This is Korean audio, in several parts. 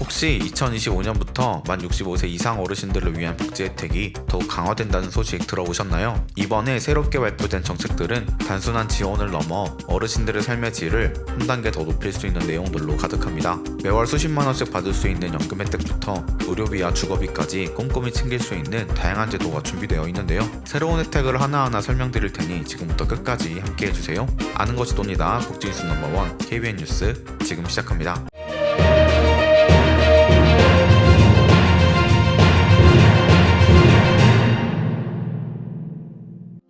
혹시 2025년부터 만 65세 이상 어르신들을 위한 복지 혜택이 더욱 강화된다는 소식 들어보셨나요? 이번에 새롭게 발표된 정책들은 단순한 지원을 넘어 어르신들의 삶의 질을 한 단계 더 높일 수 있는 내용들로 가득합니다. 매월 수십만 원씩 받을 수 있는 연금 혜택부터 의료비와 주거비까지 꼼꼼히 챙길 수 있는 다양한 제도가 준비되어 있는데요. 새로운 혜택을 하나하나 설명드릴 테니 지금부터 끝까지 함께 해주세요. 아는 것이 돈이다. 복지뉴스 넘버원 KBN 뉴스 지금 시작합니다.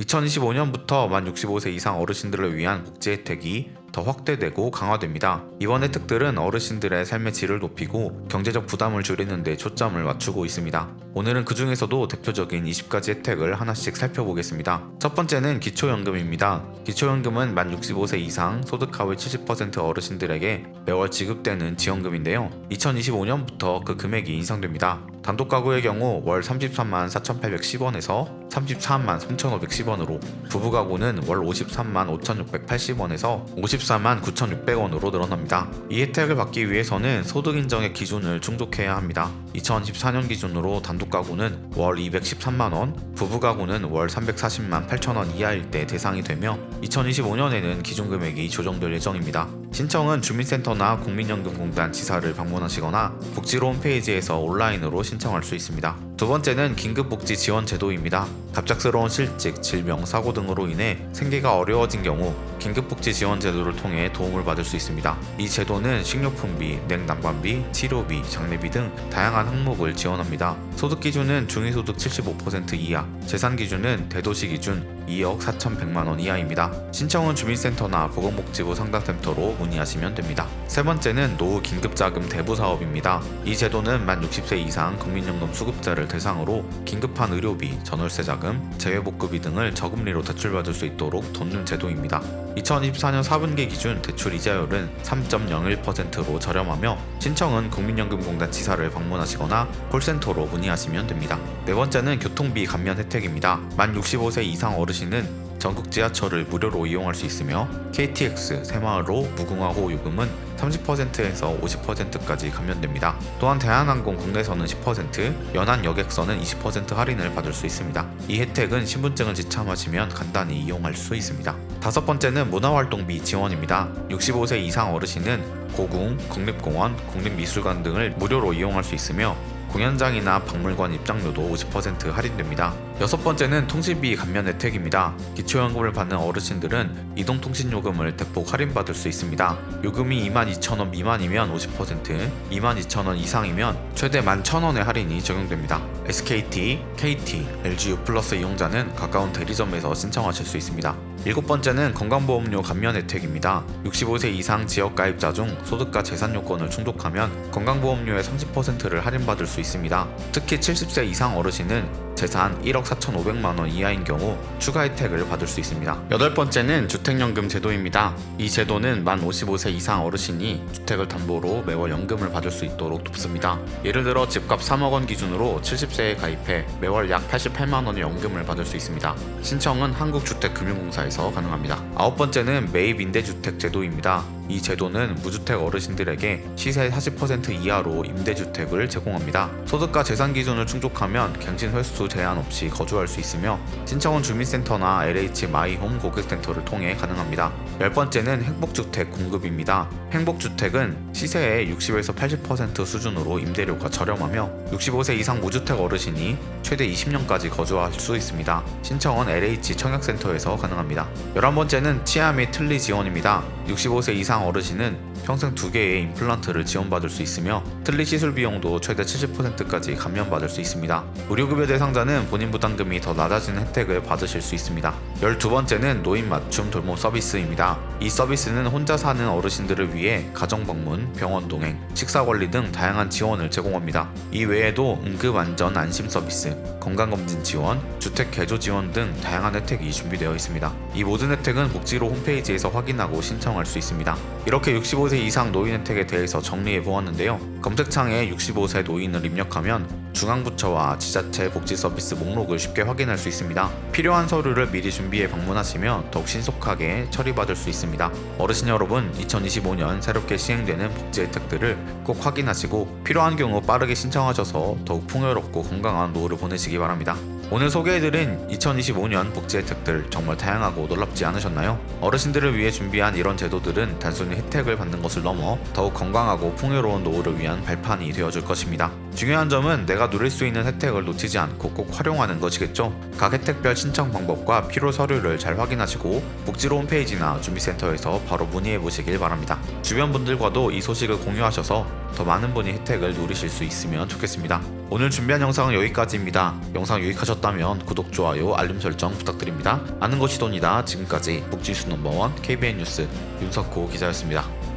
2025년부터 만 65세 이상 어르신들을 위한 복지 혜택이 더 확대되고 강화됩니다. 이번 혜택들은 어르신들의 삶의 질을 높이고 경제적 부담을 줄이는 데 초점을 맞추고 있습니다. 오늘은 그 중에서도 대표적인 20가지 혜택을 하나씩 살펴보겠습니다. 첫 번째는 기초연금입니다. 기초연금은 만 65세 이상 소득 하위 70% 어르신들에게 매월 지급되는 지원금인데요. 2025년부터 그 금액이 인상됩니다. 단독 가구의 경우 월 33만 4,810원에서 34만 3,510원으로, 부부 가구는 월 53만 5,680원에서 54만 9,600원으로 늘어납니다. 이 혜택을 받기 위해서는 소득 인정의 기준을 충족해야 합니다. 2014년 기준으로 단독 가구는 월 213만원, 부부 가구는 월 340만 8천원 이하일 때 대상이 되며 2025년에는 기준 금액이 조정될 예정입니다. 신청은 주민센터나 국민연금공단 지사를 방문하시거나 복지로 홈페이지에서 온라인으로 신청할 수 있습니다. 두 번째는 긴급복지 지원 제도입니다. 갑작스러운 실직, 질병, 사고 등으로 인해 생계가 어려워진 경우 긴급복지 지원 제도를 통해 도움을 받을 수 있습니다. 이 제도는 식료품비, 냉난방비, 치료비, 장례비 등 다양한 항목을 지원합니다. 소득 기준은 중위소득 75% 이하, 재산 기준은 대도시 기준 2억 4,100만원 이하입니다. 신청은 주민센터나 보건복지부 상담센터로 문의하시면 됩니다. 세 번째는 노후 긴급자금 대부 사업입니다. 이 제도는 만 60세 이상 국민연금 수급자를 대상으로 긴급한 의료비, 전월세 자금, 재회복급비 등을 저금리로 대출받을 수 있도록 돕는 제도입니다. 2024년 4분기 기준 대출 이자율은 3.01%로 저렴하며 신청은 국민연금공단 지사를 방문하시거나 콜센터로 문의하시면 됩니다. 네 번째는 교통비 감면 혜택입니다. 만 65세 이상 어르신은 전국 지하철을 무료로 이용할 수 있으며 KTX, 새마을호, 무궁화호 요금은 30%에서 50%까지 감면됩니다. 또한 대한항공 국내선은 10%, 연안 여객선은 20% 할인을 받을 수 있습니다. 이 혜택은 신분증을 지참하시면 간단히 이용할 수 있습니다. 다섯 번째는 문화활동비 지원입니다. 65세 이상 어르신은 고궁, 국립공원, 국립미술관 등을 무료로 이용할 수 있으며 공연장이나 박물관 입장료도 50% 할인됩니다. 여섯 번째는 통신비 감면 혜택입니다. 기초연금을 받는 어르신들은 이동통신요금을 대폭 할인받을 수 있습니다. 요금이 22,000원 미만이면 50%, 22,000원 이상이면 최대 11,000원의 할인이 적용됩니다. SKT, KT, LGU 플러스 이용자는 가까운 대리점에서 신청하실 수 있습니다. 일곱 번째는 건강보험료 감면 혜택입니다. 65세 이상 지역가입자 중 소득과 재산 요건을 충족하면 건강보험료의 30%를 할인받을 수 있습니다. 특히 70세 이상 어르신은 재산 1억 4,500만원 이하인 경우 추가 혜택을 받을 수 있습니다. 여덟 번째는 주택연금 제도입니다. 이 제도는 만 55세 이상 어르신이 주택을 담보로 매월 연금을 받을 수 있도록 돕습니다. 예를 들어 집값 3억원 기준으로 70세에 가입해 매월 약 88만원의 연금을 받을 수 있습니다. 신청은 한국주택금융공사에서 가능합니다. 아홉 번째는 매입 임대주택 제도입니다. 이 제도는 무주택 어르신들에게 시세 40% 이하로 임대주택을 제공합니다. 소득과 재산 기준을 충족하면 갱신 횟수 제한 없이 거주할 수 있으며 신청은 주민센터나 LH 마이홈 고객센터를 통해 가능합니다. 열 번째는 행복주택 공급입니다. 행복주택은 시세의 60에서 80% 수준으로 임대료가 저렴하며 65세 이상 무주택 어르신이 최대 20년까지 거주할 수 있습니다. 신청은 LH 청약센터에서 가능합니다. 11번째는 치아 및 틀니 지원입니다. 65세 이상 어르신은 평생 2개의 임플란트를 지원받을 수 있으며 틀니 시술 비용도 최대 70%까지 감면받을 수 있습니다. 의료급여 대상자는 본인 부담금이 더 낮아지는 혜택을 받으실 수 있습니다. 12번째는 노인 맞춤 돌봄 서비스입니다. 이 서비스는 혼자 사는 어르신들을 위해 가정방문, 병원 동행, 식사관리 등 다양한 지원을 제공합니다. 이 외에도 응급안전 안심 서비스, 건강검진 지원, 주택 개조 지원 등 다양한 혜택이 준비되어 있습니다. 이 모든 혜택은 복지로 홈페이지에서 확인하고 신청할 수 있습니다. 이렇게 65세 이상 노인 혜택에 대해서 정리해 보았는데요. 검색창에 65세 노인을 입력하면 중앙부처와 지자체 복지 서비스 목록을 쉽게 확인할 수 있습니다. 필요한 서류를 미리 준비해 방문하시면 더욱 신속하게 처리받을 수 있습니다. 어르신 여러분, 2025년 새롭게 시행되는 복지 혜택들을 꼭 확인하시고 필요한 경우 빠르게 신청하셔서 더욱 풍요롭고 건강한 노후를 보내시기 바랍니다. 오늘 소개해드린 2025년 복지 혜택들 정말 다양하고 놀랍지 않으셨나요? 어르신들을 위해 준비한 이런 제도들은 단순히 혜택을 받는 것을 넘어 더욱 건강하고 풍요로운 노후를 위한 발판이 되어줄 것입니다. 중요한 점은 내가 누릴 수 있는 혜택을 놓치지 않고 꼭 활용하는 것이겠죠. 각 혜택별 신청 방법과 필요 서류를 잘 확인하시고 복지로 홈페이지나 준비센터에서 바로 문의해 보시길 바랍니다. 주변 분들과도 이 소식을 공유하셔서 더 많은 분이 혜택을 누리실 수 있으면 좋겠습니다. 오늘 준비한 영상은 여기까지입니다. 영상 유익하셨다면 구독, 좋아요, 알림 설정 부탁드립니다. 아는 것이 돈이다. 지금까지 복지뉴스 넘버원 KBN 뉴스 윤석호 기자였습니다.